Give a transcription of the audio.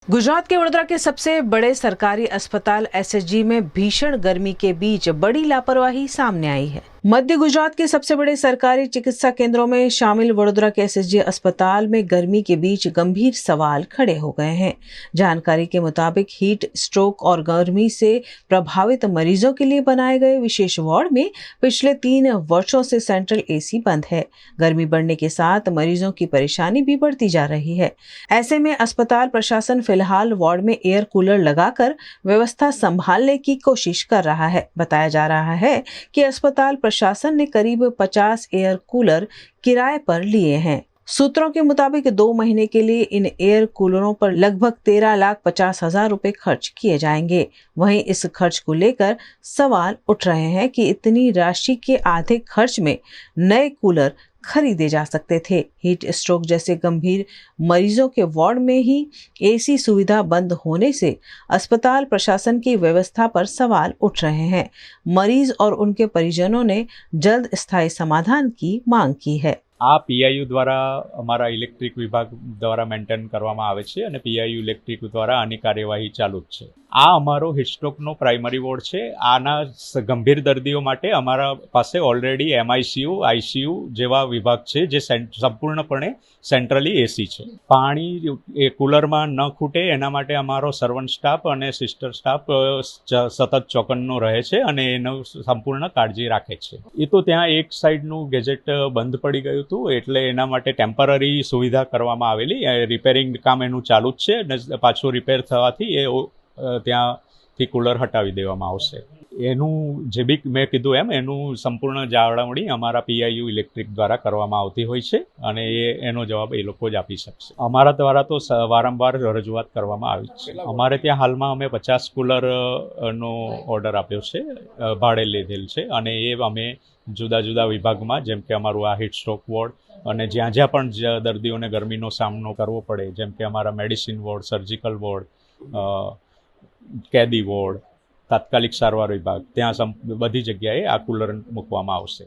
गुजरात के वडोदरा के सबसे बड़े सरकारी अस्पताल एसएसजी में भीषण गर्मी के बीच बड़ी लापरवाही सामने आई है। मध्य गुजरात के सबसे बड़े सरकारी चिकित्सा केंद्रों में शामिल वडोदरा के एसएसजी अस्पताल में गर्मी के बीच गंभीर सवाल खड़े हो गए हैं। जानकारी के मुताबिक हीट स्ट्रोक और गर्मी से प्रभावित मरीजों के लिए बनाए गए विशेष वार्ड में पिछले 3 वर्षों से सेंट्रल एसी बंद है। गर्मी बढ़ने के साथ मरीजों की परेशानी भी बढ़ती जा रही है। ऐसे में अस्पताल प्रशासन फिलहाल वार्ड में एयर कूलर लगाकर व्यवस्था संभालने की कोशिश कर रहा है। बताया जा रहा है कि अस्पताल प्रशासन ने करीब 50 एयर कूलर किराए पर लिए हैं। सूत्रों के मुताबिक 2 महीने के लिए इन एयर कूलरों पर लगभग 13,50,000 रुपए खर्च किए जाएंगे। वहीं इस खर्च को लेकर सवाल उठ रहे हैं कि इतनी राशि के आधे खर्च में नए कूलर खरीदे जा सकते थे। हीट स्ट्रोक जैसे गंभीर मरीजों के वार्ड में ही एसी सुविधा बंद होने से अस्पताल प्रशासन की व्यवस्था पर सवाल उठ रहे हैं। मरीज और उनके परिजनों ने जल्द स्थायी समाधान की मांग की है। आ पीआईयू द्वारा अमारा इलेक्ट्रिक विभाग द्वारा मेंटेन करवामां आवे छे अने पीआईयू इलेक्ट्रिक द्वारा आनी कार्यवाही चालू ज छे। आ अमारो हीटस्ट्रोकनो प्राइमरी वोर्ड छे। आना गंभीर दर्दीओ माटे अमारा पासे ऑलरेडी एमआईसीयू आईसीयू जेवा विभाग छे जे संपूर्णपणे सेंट्रली एसी छे। पाणी ए कूलरमां न खूटे एना माटे अमारो सर्वंट स्टाफ अने सिस्टर स्टाफ सतत चौकन्नो रहे छे अने एनो संपूर्ण काळजी राखे छे। ए तो त्यां एक साइडनुं गેજેટ बंद पड़ी गयुं હતું એટલે એના માટે ટેમ્પરરી સુવિધા કરવામાં આવેલી રિપેરિંગ કામ એનું ચાલુ જ છે અને પાછું રિપેર થવાથી એ ત્યાંથી કુલર હટાવી દેવામાં આવશે। એનું જે બી મેં કીધું એમ એનું સંપૂર્ણ જાળવણી અમારા પીઆઈયુ ઇલેક્ટ્રિક દ્વારા કરવામાં આવતી હોય છે અને એનો જવાબ એ લોકો જ આપી શકશે। અમારા દ્વારા તો વારંવાર રજૂઆત કરવામાં આવી છે। અમારે ત્યાં હાલમાં અમે 50 કુલરનો ઓર્ડર આપ્યો છે, ભાડે લીધેલ છે અને એ અમે જુદા જુદા વિભાગમાં જેમ કે અમારું આ હીટ સ્ટ્રોક વોર્ડ અને જ્યાં જ્યાં પણ દર્દીઓને ગરમીનો સામનો કરવો પડે જેમ કે અમારા મેડિસિન વોર્ડ, સર્જિકલ વોર્ડ, કેદી વોર્ડ, તાત્કાલિક સારવાર વિભાગ ત્યાં બધી જગ્યાએ આ કુલર મૂકવામાં આવશે।